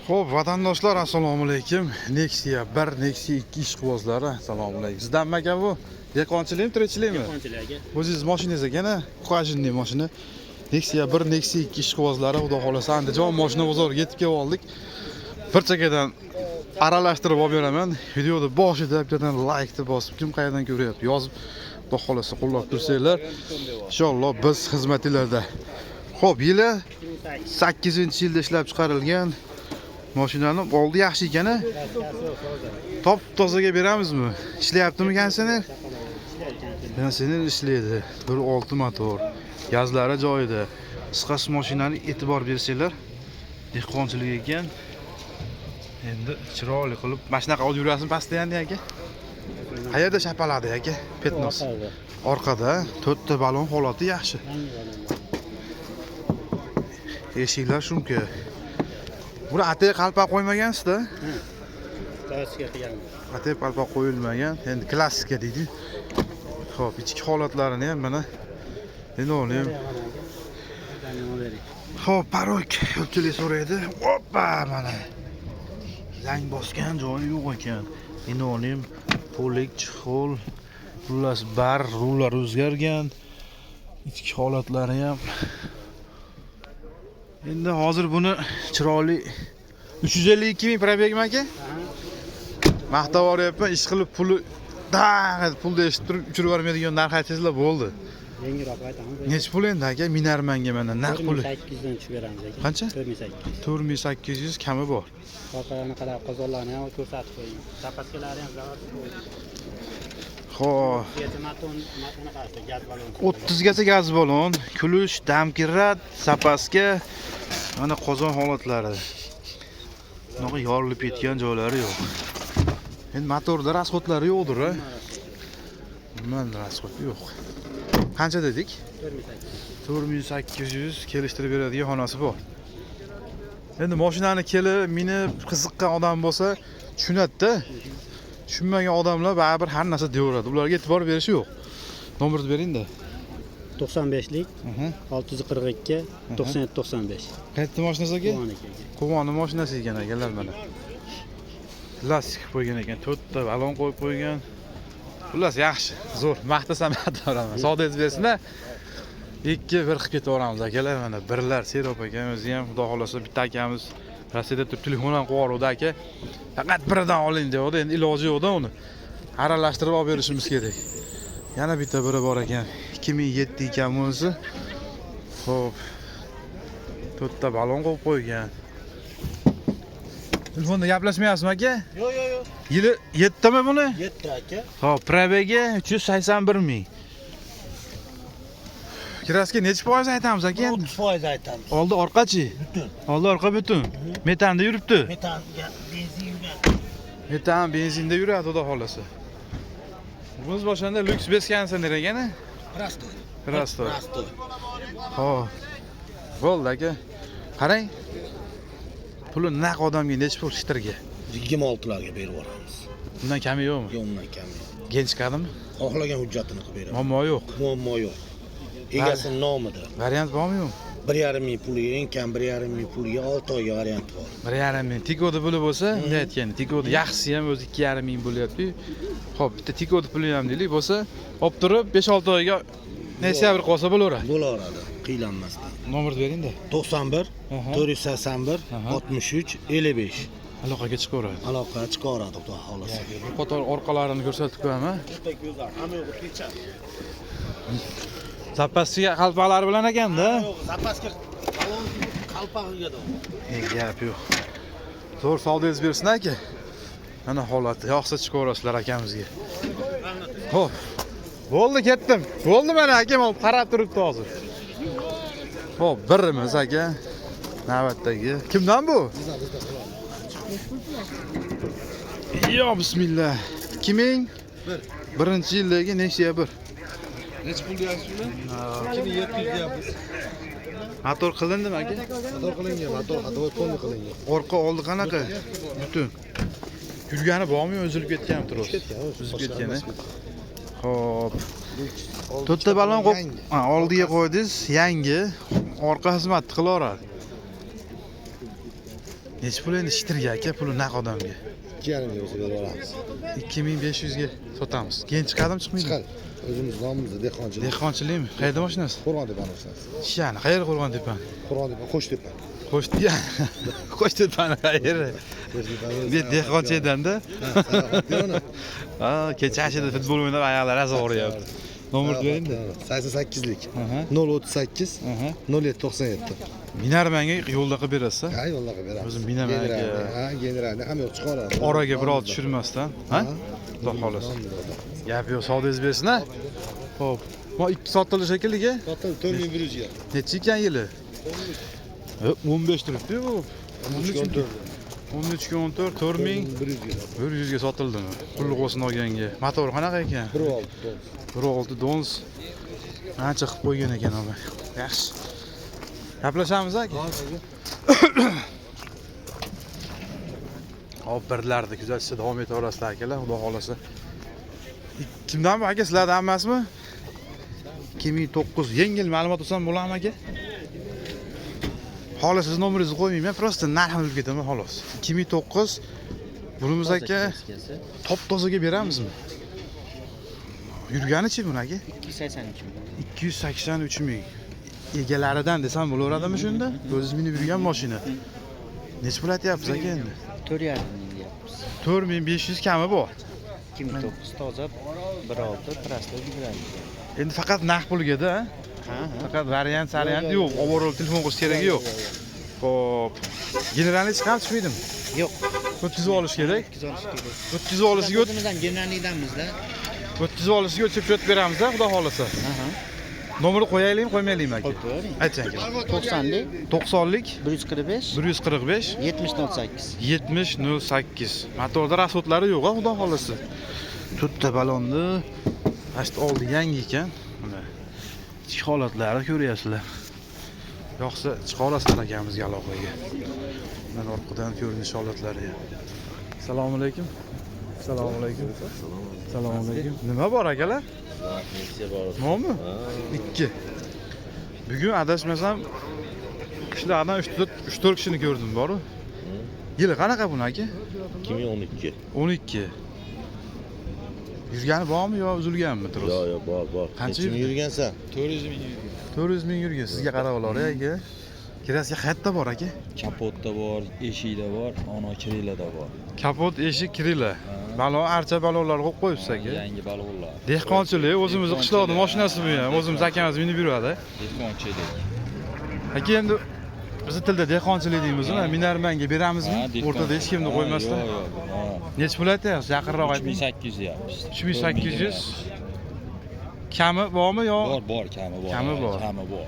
Xo'p, vatandoshlar, assalomu alaykum. Nexia 1, Nexia 2 ishqibozlari, assalomu alaykum. Sizdan aka bu dehqonchilikmi, tirikchilikmi? Dehqonchilik aka. O'zingiz mashinangiz ekana, Qajinning mashina. Nexia 1, Nexia 2 ishqibozlari, xudo xolasa, Andijon mashina bozoriga yetib kelib oldik. Bir chekadan aralashtirib olib beraman. Videoda boshida bittadan like bosib, kim qayerdan ko'ryapti yozib, xudo xolasa qo'llab tursanglar, inshaalloh biz xizmatinglarda. Xo'p, yili 8-yilda ishlab chiqarilgan mashinani oldi yaxshi ekan-a? Top tozaga beramizmi? Ishlayaptimi kansini? Kansini ishlaydi. 1.6 motor. Gazlari joyida. Qisqasi mashinani e'tibor bersanglar, dehqonchilik ekan. Endi chiroyli qilib mashina olib yurasizmi pastda endi aka? Qayerda shapaladi aka? Petnos. Orqada 4 ta balon holati yaxshi. Eshiklar shunki. Buni atay qalpoq qo'ymagansiz-da? Klassika qilgan. Atay qalpoq qo'yilmagan. Endi klassika deydi. Xo'p, ichki holatlarini ham mana endi olayim. Xo'p, parok ko'pchilik so'raydi. Hoppa, mana. Lang bosgan joyi yo'q ekan. Endi olayim. Polik, chixol, xullas bar, rullar o'zgargan. Ichki holatlari ham. Endi hozir buni chiroyli 352 ming probegmi aka? Maqtab oryapman, ish qilib puli pulni eshitib turib uchirib yubormaydigan narx aytsanglar bo'ldi. Yangiroq aytamiz. Necha pul endi aka? Minarmanga mana naq puli. 4800 dan tushib beramiz aka. Qancha? 4800. 4800 kami bor. Orqalarni qadar qozonlarni ham ko'rsatib qo'ying. Zapaskalarni ham zavatib qo'ying. Xo'p. Matoni qarasa gaz balon. 30 gacha gaz balon, kulush, damkirat, zapaska, mana qozon holatlari. Bunaqa yorilib ketgan joylari yo'q. Endi motorda rasxodlari yo'qdir, a? Mana rasxod yo'q. Qancha dedik? 4800 kelishtirib beradigan xonasi bor. Endi mashinani kelib, minib, qiziqqan odam bo'lsa, tushunadi-da. Tushunmagan odamlar baribir har narsa deyaveradi. Ularga e'tibor berish yo'q. Nomerni bering-da. 95lik 642 9795. Qayerda mashinasi aka? Quvoni mashinasi ekan akalar mana. Plastik qo'ygan ekan, 4 ta balon qo'yib qo'ygan. Xullas yaxshi, zo'r. Maqtasam aytaman. Sodingiz bersin-da. 2 bir qilib ketaveramiz akalar mana. Birlar Serop akamiz ham, xudo xolasa bitta akamiz Rossiyada turib telefon ham qo'yardi aka. Faqat biridan oling deydi. Endi iloji yo'q-da uni. Aralashtirib olib berishimiz kerak. Yana bitta biri bor ekan. 2007 ekan bunisi. Xo'p. 4 ta balon qo'yib qo'ygan. Telefonda gaplashmayapsizmi aka? Yo'q. Yili 7 mi buni? 7 aka. Xo'p, probegi 381 ming. Kraska necha foiz aytamiz aka? 30% aytamiz. Oldi orqachi? Butun. Oldi orqa butun. Metanda yuribdi. Metanga benzin yuradi. Metan benzinda yuradi, xudo xolasa. Biz boshanda lyuks beskansaner ekan-a? Rasto. Xo'p. Bo'ldi aka. Qarang. Puli naq odamga necha pul shitirga? 26 larga berib yuboramiz. Bundan kami yo'qmi? Yo'q, undan kam yo'q. Gen chiqadimi? Xohlagan hujjatini qilib beramiz. Muammo yo'q. Muammo yo'q. Egasining nomida. Variant bormi yo'qmi? 1,5 ming puliga, eng kam 1,5 ming puliga 6 oyga variant bor. 1,5 ming. Tikoda puli bo'lsa, bunday aytgan. Tikoda yaxshisi ham o'zi 2,5 ming bo'lyapti. Xo'p, bitta tikoda puli ham deylik bo'lsa, olib turib 5-6 oyga nesabr qolsa bo'laveradi. Bo'laveradi, qiylanmasdan. Nomerni bering-da. 91 481 63 55. Aloqaga chiqaveradi. Aloqa chiqaradi, xudo xolasa. Qator orqalarini ko'rsatib qo'yaman. Hamma yo'q, kecha. Zapaskiga qalpoqlari bilan ekanda. Yo'q, zapaska balon qalpog'iga da. Gap yo'q. Zo'r savdingiz bersin aka. Mana holati, yo'qsa chiqaverasizlar akamizga. Xo'p. Bo'ldi, ketdim. Bo'ldi mana akam olib qarab turibdi hozir. Xo'p, birimiz aka. Navbatdagi. Kimdan bu? Yo, bismillah. 2001-yildagi Nexia 1. Necha pul deyapsiz uni? 2700 deyapmiz. Motor qilindimi aka? Motor qilingan, motor xatoy qo'ndi qilingan. Orqa oldi qanaqa? Butun. Yurgani bormi, uzilib ketganmi turib? Uzilib ketgan. Xo'p. 4 ta balon oldiga qo'ydingiz, yangi. Orqa xizmat qilaveradi. Necha pul endi shitirga aka, puli naq odamga? 2,5 ming bo'lsa berib olamiz. 2500 ga sotamiz. Keyin chiqadimi, chiqmaydi? Chiqadi. O'zimiz nomimizda dehqonchilik. Dehqonchilikmi? Qayerda mashinasi? Qo'rg'ontepa mashinasi. Shani, qayerga Qo'rg'ontepa? Qo'rg'ontepa, Qo'shtepa. Qo'shtiya. Qo'shtepani qayeri? Bu dehqonchi edanda. Ha, kechasi futbol o'ynab oyoqlari azog'riyapti. Nomer bering-da. 88lik. 038 0797. Minarmanga yo'lda qilib berasiz-a? Ha, yo'lda qilib beramiz. O'zim Minarmanga. Ha, generalni ham yo'q chiqaradi. Oraga birov tushirmasdan, ha? Xudo xolasa. Gap yo'q, savdoingiz bersin-a? Xo'p. Bu 2 sotildi shekilli-ga? Sotildi 4100 ga. Necha ekan yili? 15 turibdi bu. 13 ga 14, 4000 100 ga sotildimi? Pulli qo'sin olganga. Motor qanaqa ekan? 1.6 dons. Ancha qilib qo'ygan ekan o'g'li. Yaxshi. Gaplashamiz aka. Hop, birlarni kuzatishda davom etaverasizlar akalar, xudo xolasa. Kimdan bu aka, sizlardan emasmi? 2009 yengil ma'lumot olsam bo'ladimi aka? Xolos siz nomeringizni qo'ymayman, prosta narxini bilib ketaman xolos. 2009 Bulimiz aka top-tozaga beramizmi? Yurganichi buni aka? 283 ming. Egalaridan desam bo'laveradimi shunda? O'zingiz minib yurgan mashina. Necha pul aytyapsiz aka endi? 4,5 ming deyapmiz. 4500 kami bor. 2009 toza 1.6 prosta yuradi. Endi faqat naqd pulga-da, ha? Faqat variant yo'q, oborib telefon qilish keragi yo'q. Xo'p. Generalni chiqarib chiqmaydimi? Yo'q. O'tkazib olish kerak. O'tkazib olishga o'zimizdan generallikdanmizda. O'tkazib olishga o'chib beramiz-da, xudo xolasa. Nomerni qo'yaylikmi, qo'ymaylikmi aka? Ayting aka. 90lik 90lik 145 145 7008. 7008. Motorda rasxodlari yo'q, xudo xolasa. To'rtta balonni ashta oldi yangi ekan. Mana ichki holatlari ko'ryapsizlar. Yo'qsa chiqarasizlar akamizga aloqaga. Mana orqadan ko'rinish holatlari. Assalomu alaykum. Assalomu alaykum. Assalomu alaykum. Nima bor akalar? Nomi? 2. Bugun adashmasam kishilardan 3-4 kishini ko'rdim, boru. Yili qanaqa buni aka? 2012. 12. Yurgani bormi yo uzilganmi turib? Yo'q, bor. Qancha yurgansan? 400 ming yurgan. 400 ming yurgan. Sizga qarab olar aka. Kirasiga qayerda bor aka? Kapotda bor, eshikda bor, ana kirilada bor. Kapot, eshik, kirila. Balon, archa balonlar qo'yib qo'yibsiz aka. Yangi balonlar. Dehqonchilik, o'zimizning qishloqning mashinasi bu ham. O'zimiz akamiz minib yuradi. Dehqonchilik. Aka endi biz tilda dehqonchilik deymizmi? Minarmanga beramizmi? O'rtada hech kimni qo'ymasdan. Yo'q. Necha pul aytyapsiz? Yaqinroq ayting. 3800 deyapmiz. 3800. Kami bormi yo? Bor, kami bor. Kami bor. Kami bor.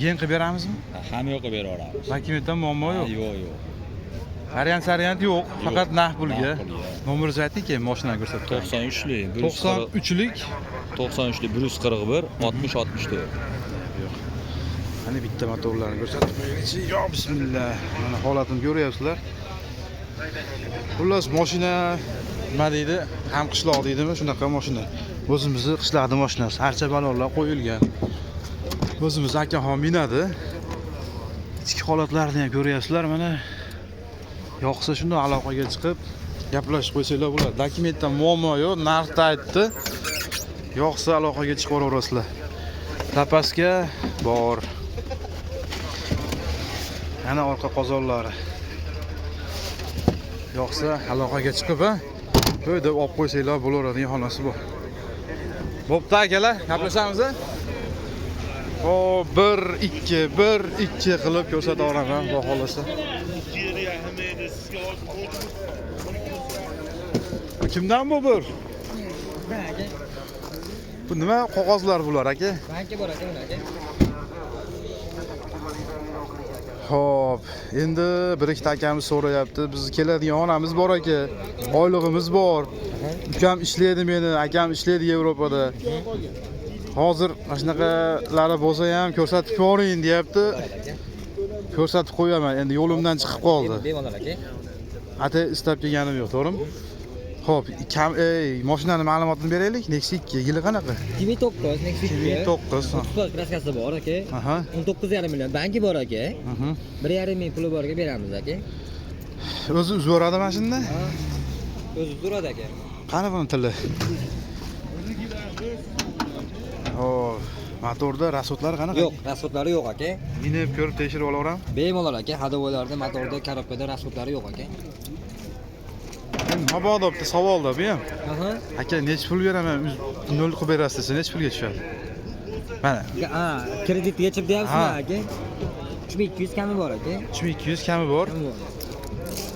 Yen qilib beramizmi? Hamma yoqqa bera olamiz. Makimetdan muammo yo'q. Yo'q. Variant yo'q, faqat naqd pulga. Naqd pulga. Nomeringizni ayting, keyin mashinani ko'rsatib qo'ying. 93lik, 93lik 93lik 141 60 64. Qani bitta motorlarni ko'rsatib qo'yingchi. Yo bismillah. Mana holatini ko'ryapsizlar. Xullas mashina nima deydi? Ham qishloq deydimi? Shunaqa mashina. O'zimizning qishloqning mashinasi. Archa balonlar qo'yilgan. O'zimiz akaxon minadi. Ichki holatlarini ham ko'ryapsizlar mana. Yo'qsa shunda aloqaga chiqib gaplashib qo'ysanglar bo'ladi. Dokumentdan muammo yo'q, narxni aytdi. Yo'qsa aloqaga chiqib olaverasizlar. Zapaska bor. Ana orqa qozonlari. Yo'qsa aloqaga chiqib, ha? Bo'yda olib qo'ysanglar bo'laveradigan xonasi bor. Bo'pti akalar, gaplashamiz, ha? O 1-2 qilib ko'rsata olaman, xudo xolasa. Kimdan bu bir? Bu nima qog'ozlar bular aka? Banki bor aka, aka. Xo'p, endi bir ikkita akamiz so'rayapti. Biz keladigan onamiz bor aka. Oylig'imiz bor. Ukam ishlaydi meni, akam ishlaydi Yevropada. Hozir mana shunaqalari bo'lsa ham ko'rsatib qo'ying, deyapti. Ko'rsatib qo'yaman. Endi yo'limdan chiqib qoldi. Bemalol aka. Ata istab kelganim yo'q, to'g'rimi? Xo'p, mashinani ma'lumotini beraylik. Nexia 2 yili qanaqa? 2009 Nexia 2009. Sport kraskasi bor aka. Aha. 19,5 million banki bor aka. 1,5 ming puli borga beramiz aka. O'zi uzvoradi mashinada. O'zi duradi aka. Qani buni tili? Hop, motorda rasodlar qanaqa? Yo'q, rasxodlari yo'q aka. Minib ko'rib tekshirib olaveram. Bemalol aka, hadovoylarda, motorda, korobkada rasxodlari yo'q aka. Mabodo bitta savolda bu ham. Aha. Aka necha pul beraman? 0 qilib berasiz desa necha pulga tushadi? Mana Ha, kredit yechib deyapsizmi Ha. aka? 3200 kami bor aka. 3200 kami bor. Kami bor.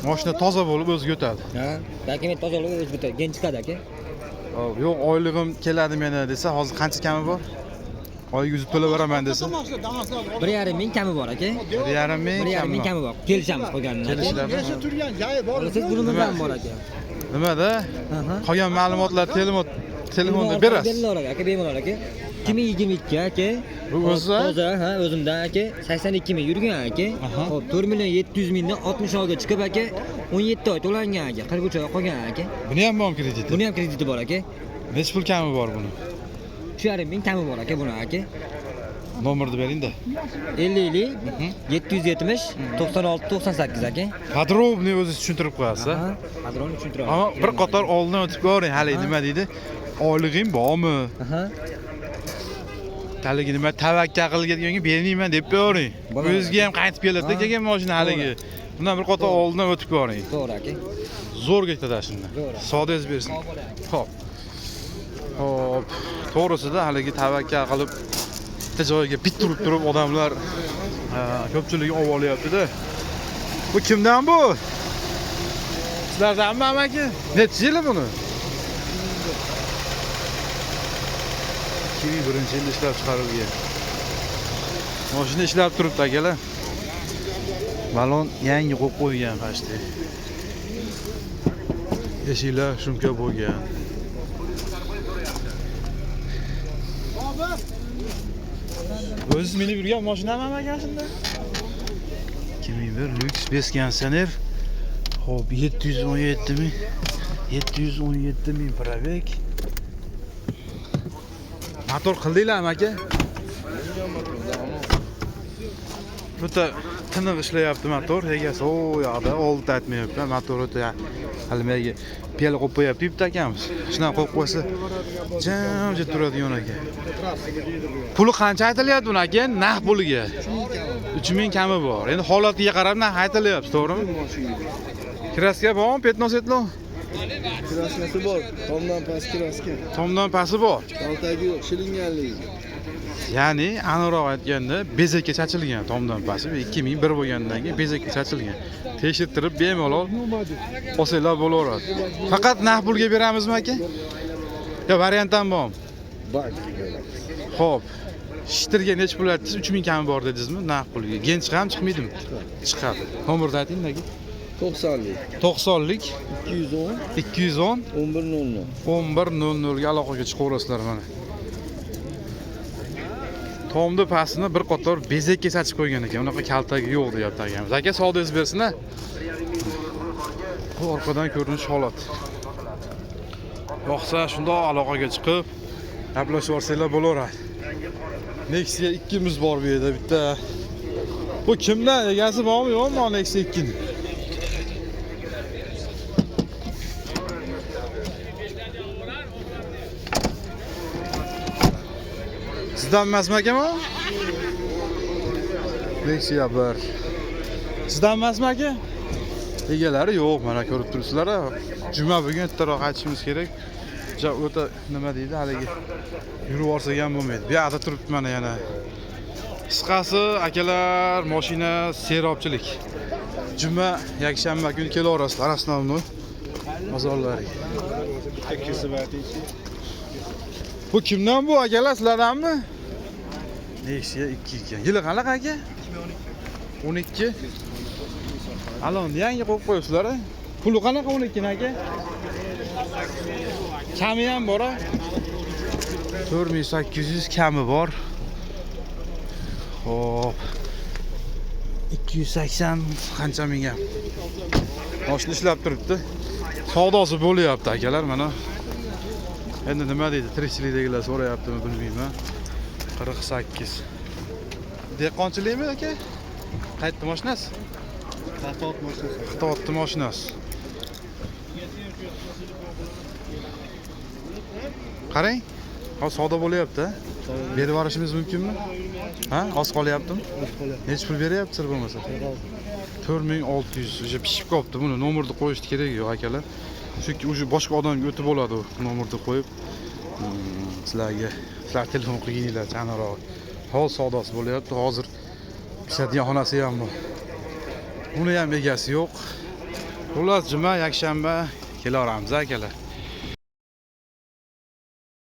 Mashina toza bo'lib o'ziga o'tadi. Ha, dokument tozaligi o'zi bitadi, gen chiqadi aka. Hop, yo'q oylig'im keladi meni desa, hozir qancha kami bor? Oyiga uzib to'lab beraman desa. 1,5 ming kami bor aka. 1,5 ming 1,5 ming kami bor. Kelishamiz qolganini. Kelishiladi. Siz bunimiz ham bor aka. Nimada? Aha. Qolgan ma'lumotlar telefonda berasiz. Bemalol aka, bemalol aka. 2022 aka. Bu o'zi? Toza, ha, o'zimdan aka. 82 ming yurgan aka. Aha. Hop, 4 million 700 mingdan 60 oyga chiqib aka, 17 oy to'langan aka. 43 oy qolgan aka. Buni ham bormi krediti? Buni ham krediti bor aka. Necha pul kami bor buni? 3,5 ming kami bor aka buni aka. Nomerni bering-da. 50 770 96 98 aka. Podrobniy o'zi tushuntirib qo'yasiz. Aha, qadroni tushuntiraman. Ammo bir qator oldindan o'tib ko'ring, hali nima deydi? Oylig'ing bormi? Aha. Haligi nima tavakkal qilganga bermayman deb ko'ring. Bo'ladi. O'ziga ham qaytib keladi kelgan mashina haligi. Bundan bir qator oldindan o'tib ko'ring. To'g'ri aka. Zo'r ketadi shunda. Zo'r. Sodangiz bersin. Xo'p. Hop. To'g'risida haligi tavakkal qilib bitta joyga bit turib odamlar ko'pchilik olib olyapti-da. Bu kimdan bu? Sizlardanmi amaki? Necha yili buni? 2001-yilda ishlab chiqarilgan. Mashina ishlab turibdi akalar. Balon yangi qo'yib qo'ygan qashti. Eshiklar shumka bo'lgan. O'zingiz minib yurgan mashinami amaki shunda? 2001 Lux Beskansaner. Hop, 717 ming. 717 ming probek. Motor qildinglarmi aka? Bitta tiniq ishlayapti motor. Egasi o yoqda oldi aytmayapti. Motor o'ta halimaga pel qo'yib qo'yapti bitta akamiz. Shuna qo'yib qo'ysa jimjit turadigan aka. Puli qancha aytilyapti buni aka? Naq puliga. 3000 kami bor. Endi holatiga qarab naq aytilyapti, to'g'rimi? Kraska bormi? Petnosetlo? Kraskasi bor. Tomdan past kraska. Tomdan pasti bor. Kaltagi yo'q, shilinganligi. Ya'ni aniqroq aytganda bezakka chachilgan tomdan pasti 2001 bo'lgandan keyin bezakka chachilgan. Tekshirtirib bemalol olsanglar bo'laveradi. Faqat naq pulga beramizmi aka? Yo, variant ham bormi? Bak. Xo'p. Shitirga necha pul aytdingiz? 3000 kami bor dedingizmi? Naq pulga. Gen chiqadimi, chiqmaydimi? Chiqadi. Nomerni ayting-da. 90lik. 90lik 210 210 1100. 1100 ga aloqaga chiqaverasizlar mana. Tomda pastini bir qator bezakka sachib qo'ygan ekan. Unaqa kaltagi yo'q deyapti akamiz. Aka savdoingiz bersin-a. Bu orqadan ko'rinish holat. Yo'qsa shundoq aloqaga chiqib gaplashib olsanglar bo'laveradi. Nexia 2miz bor bu yerda bitta. Bu kimdan? Egasi bormi, yo'qmi Nexia 2 ni? Sizdan emasmi akam? Nexia 1. Sizdan emasmi aka? Egalari yo'q, mana ko'rib turibsizlar. Juma bugun ertaroq aytishimiz kerak. O'ta nima deydi, haligi yurib olsak ham bo'lmaydi. Bu yerda turibdi mana yana. Qisqasi, akalar, mashina serobchilik. Juma, yakshanba kuni kelaverasizlar asnovni bozorlariga. Bu kimdan bu akalar, sizlardanmi? Nexia 2 ekan. Yili qanaqa aka? 12. Alonni yangi qo'yib qo'yibsizlar. Puli qanaqa 12 ni aka? Kami ham bor-a? 4800 kami bor. Xo'p. 280 qancha mingga. Mashina ishlab turibdi. Savdosi bo'lyapti akalar mana. Endi nima deydi? Tirikchilikdagilar so'rayaptimi bilmayman. 48. Dehqonchilikmi aka? Qaytdi mashinasi? Taxtot mashinasi. Xitoy mashinasi. Qarang. Hozir savdo bo'lyapti. Berib yuborishimiz mumkinmi? Ha, oz qolyaptimi? Necha pul beryapsiz bo'lmasa? 4600. O'sha pishib qolibdi. Buni nomerni qo'yishni keragi yo'q akalar. Chunki o'sha boshqa odamga o'tib bo'ladi u nomerni qo'yib. Sizlar telefon qilganinglar chanaroq. Hol savdosi bo'lyapti. Hozir pishadigan xonasi ham bor. Uni ham egasi yo'q. Xullas juma yakshanba kelaveramiz akalar.